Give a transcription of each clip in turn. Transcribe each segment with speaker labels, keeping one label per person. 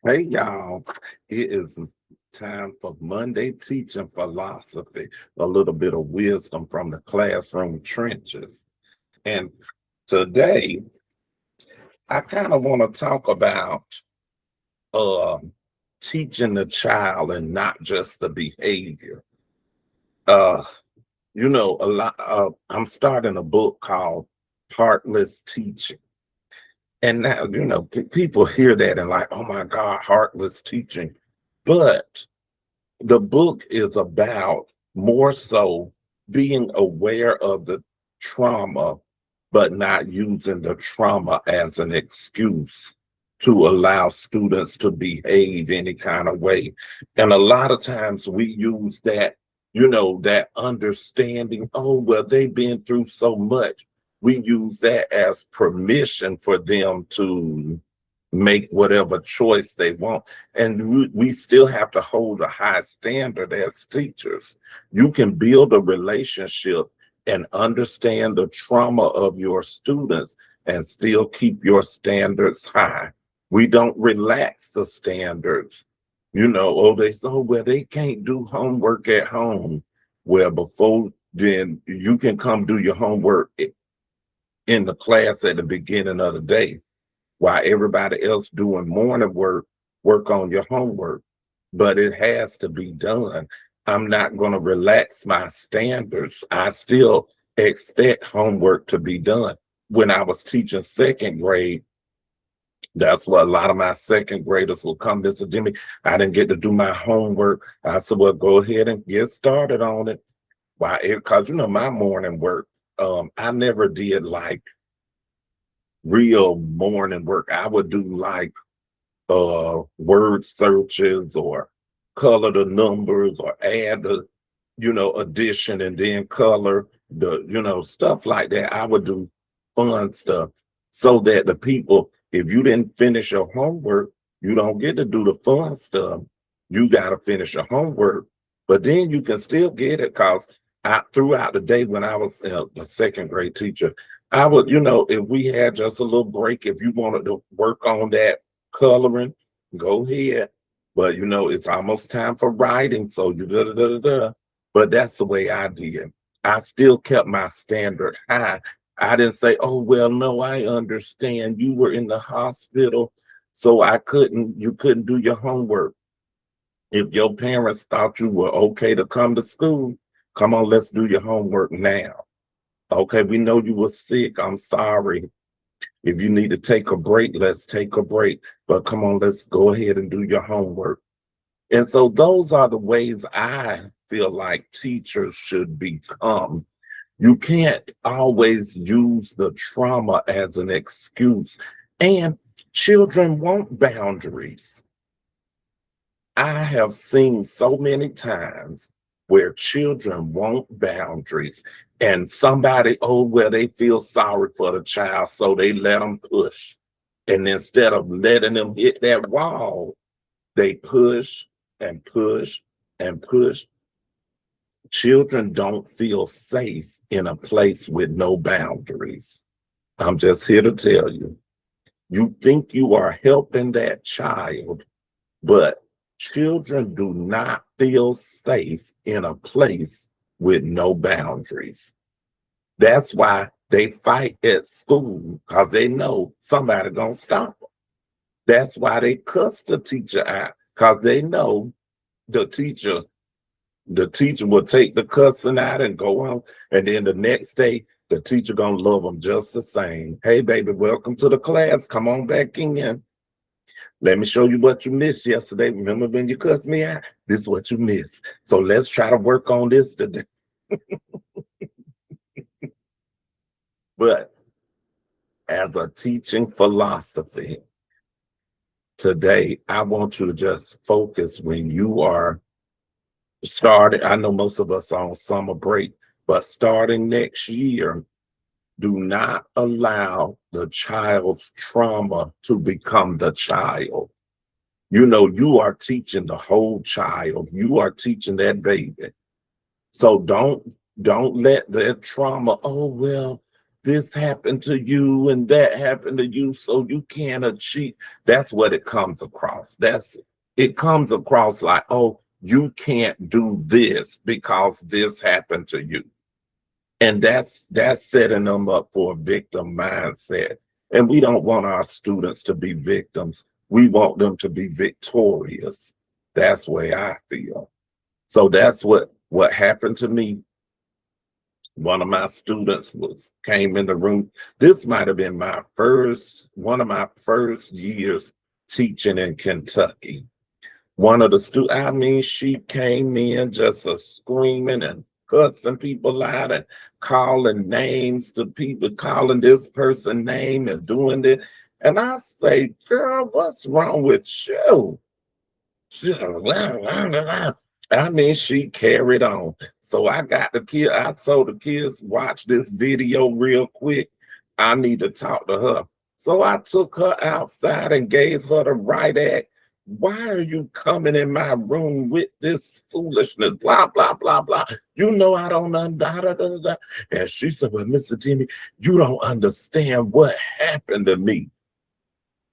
Speaker 1: Hey y'all, it is time for Monday teaching philosophy, a little bit of wisdom from the classroom trenches. And today, I kind of want to talk about uh, teaching the child and not just the behavior. Uh, I'm starting a book called Heartless Teaching. And now, people hear that and like, oh my God, heartless teaching. But the book is about more so being aware of the trauma, but not using the trauma as an excuse to allow students to behave any kind of way. And a lot of times we use that, that understanding, oh, well, they've been through so much. We use that as permission for them to make whatever choice they want. And we still have to hold a high standard as teachers. You can build a relationship and understand the trauma of your students and still keep your standards high. We don't relax the standards. Oh, they say, oh, well, they can't do homework at home. Well, before then, you can come do your homework in the class at the beginning of the day while everybody else doing morning work on your homework. But it has to be done. I'm not going to relax my standards. I still expect homework to be done. When I was teaching second grade, that's what a lot of my second graders will come. Mr. Demby, I didn't get to do my homework. I said, well, go ahead and get started on it. Why? Because, my morning work, I never did like real morning work. I would do like word searches or color the numbers or add the addition and then color the stuff like that. I would do fun stuff so that the people, if you didn't finish your homework, you don't get to do the fun stuff. You got to finish your homework, but then you can still get it because throughout the day when I was a second grade teacher, I would, if we had just a little break, if you wanted to work on that coloring, go ahead. But it's almost time for writing, so you da da da da da. But that's the way I did. I still kept my standard high. I didn't say, oh well, no, I understand. You were in the hospital, so you couldn't do your homework. If your parents thought you were okay to come to school, come on, let's do your homework now. Okay, we know you were sick. I'm sorry. If you need to take a break, let's take a break. But come on, let's go ahead and do your homework. And so those are the ways I feel like teachers should become. You can't always use the trauma as an excuse. And children want boundaries. I have seen so many times where children want boundaries and somebody, oh, well, they feel sorry for the child, so they let them push. And instead of letting them hit that wall, they push and push and push. Children don't feel safe in a place with no boundaries. I'm just here to tell you, you think you are helping that child, but children do not feel safe in a place with no boundaries. That's why they fight at school because they know somebody gonna stop them. That's why they cuss the teacher out because they know the teacher, the teacher will take the cussing out and go on, and then the next day the teacher gonna love them just the same. Hey, baby, welcome to the class. Come on back in. Let me show you what you missed yesterday. Remember when you cussed me out? This is what you missed. So let's try to work on this today. But as a teaching philosophy, today I want you to just focus when you are starting. I know most of us are on summer break, but starting next year, do not allow the child's trauma to become the child. You are teaching the whole child. You are teaching that baby. So don't let that trauma, oh well, this happened to you and that happened to you, so you can't achieve. That's what it comes across. It comes across like, oh, you can't do this because this happened to you. And that's setting them up for a victim mindset. And we don't want our students to be victims. We want them to be victorious. That's the way I feel. So that's what happened to me. One of my students came in the room. This might have been one of my first years teaching in Kentucky. One of the students, I mean, she came in just screaming and cussing people out and calling names to people, calling this person name and doing this. And I say, girl, what's wrong with you? I mean, she carried on. So I told the kids, watch this video real quick. I need to talk to her. So I took her outside and gave her the right act. Why are you coming in my room with this foolishness? Blah, blah, blah, blah. You know I don't understand. And she said, well, Mr. Demby, you don't understand what happened to me.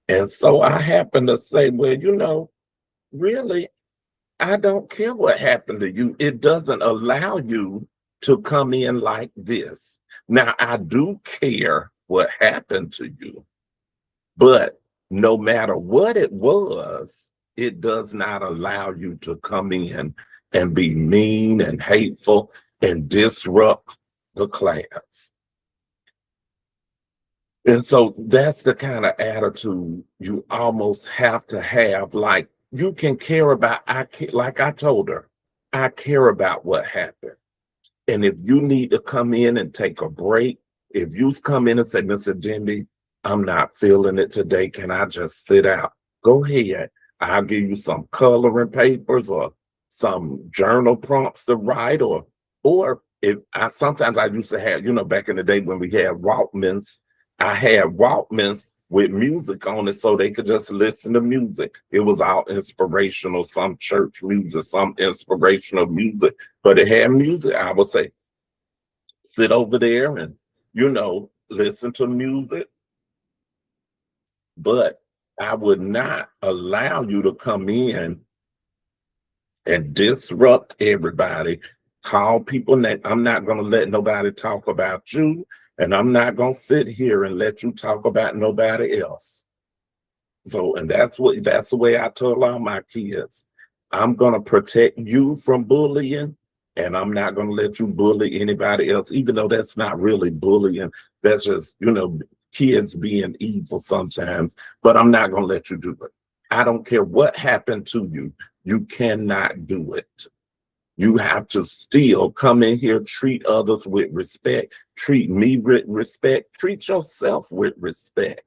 Speaker 1: And so I happened to say, well, really, I don't care what happened to you. It doesn't allow you to come in like this. Now, I do care what happened to you, but no matter what it was, it does not allow you to come in and be mean and hateful and disrupt the class. And so that's the kind of attitude you almost have to have. Like, you can care about, like I told her, I care about what happened. And if you need to come in and take a break, if you come in and say, Mr. Demby, I'm not feeling it today, can I just sit out? Go ahead. I'll give you some coloring papers or some journal prompts to write, or if sometimes I used to have, back in the day when we had Walkmans, I had Walkmans with music on it so they could just listen to music. It was all inspirational, some church music, some inspirational music, but it had music. I would say, sit over there and, listen to music. But I would not allow you to come in and disrupt everybody, call people names. I'm not going to let nobody talk about you. And I'm not going to sit here and let you talk about nobody else. So, and that's the way I tell all my kids. I'm going to protect you from bullying, and I'm not going to let you bully anybody else, even though that's not really bullying. That's just, kids being evil sometimes, but I'm not going to let you do it. I don't care what happened to you. You cannot do it. You have to still come in here, treat others with respect, treat me with respect, treat yourself with respect.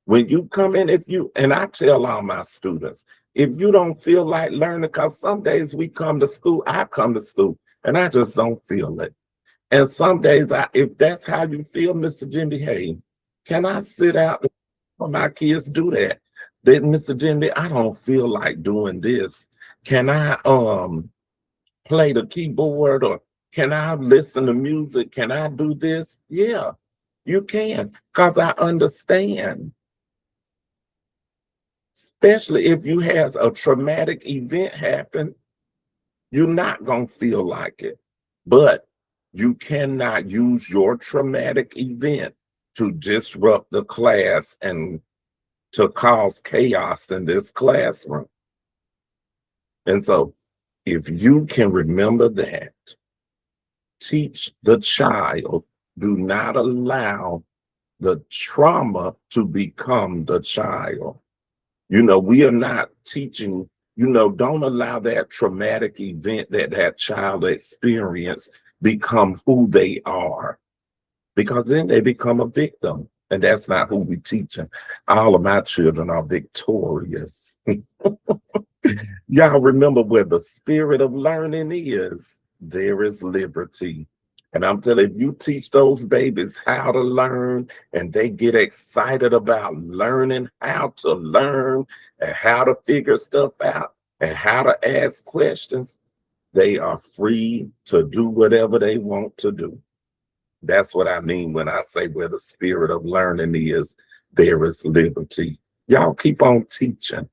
Speaker 1: When you come in, and I tell all my students, if you don't feel like learning, because some days I come to school, and I just don't feel it. And some days, if that's how you feel, Mr. Demby, hey, can I sit out for my kids do that? Then, Mr. Demby, I don't feel like doing this. Can I play the keyboard, or can I listen to music? Can I do this? Yeah, you can, because I understand. Especially if you have a traumatic event happen, you're not going to feel like it. But you cannot use your traumatic event to disrupt the class and to cause chaos in this classroom. And so if you can remember that, teach the child, do not allow the trauma to become the child. We are not teaching, don't allow that traumatic event that child experienced become who they are, because then they become a victim. And that's not who we teach. All of my children are victorious. Y'all remember, where the spirit of learning is, there is liberty. And I'm telling you, if you teach those babies how to learn, and they get excited about learning how to learn and how to figure stuff out and how to ask questions, they are free to do whatever they want to do. That's what I mean when I say where the spirit of learning is, there is liberty. Y'all keep on teaching.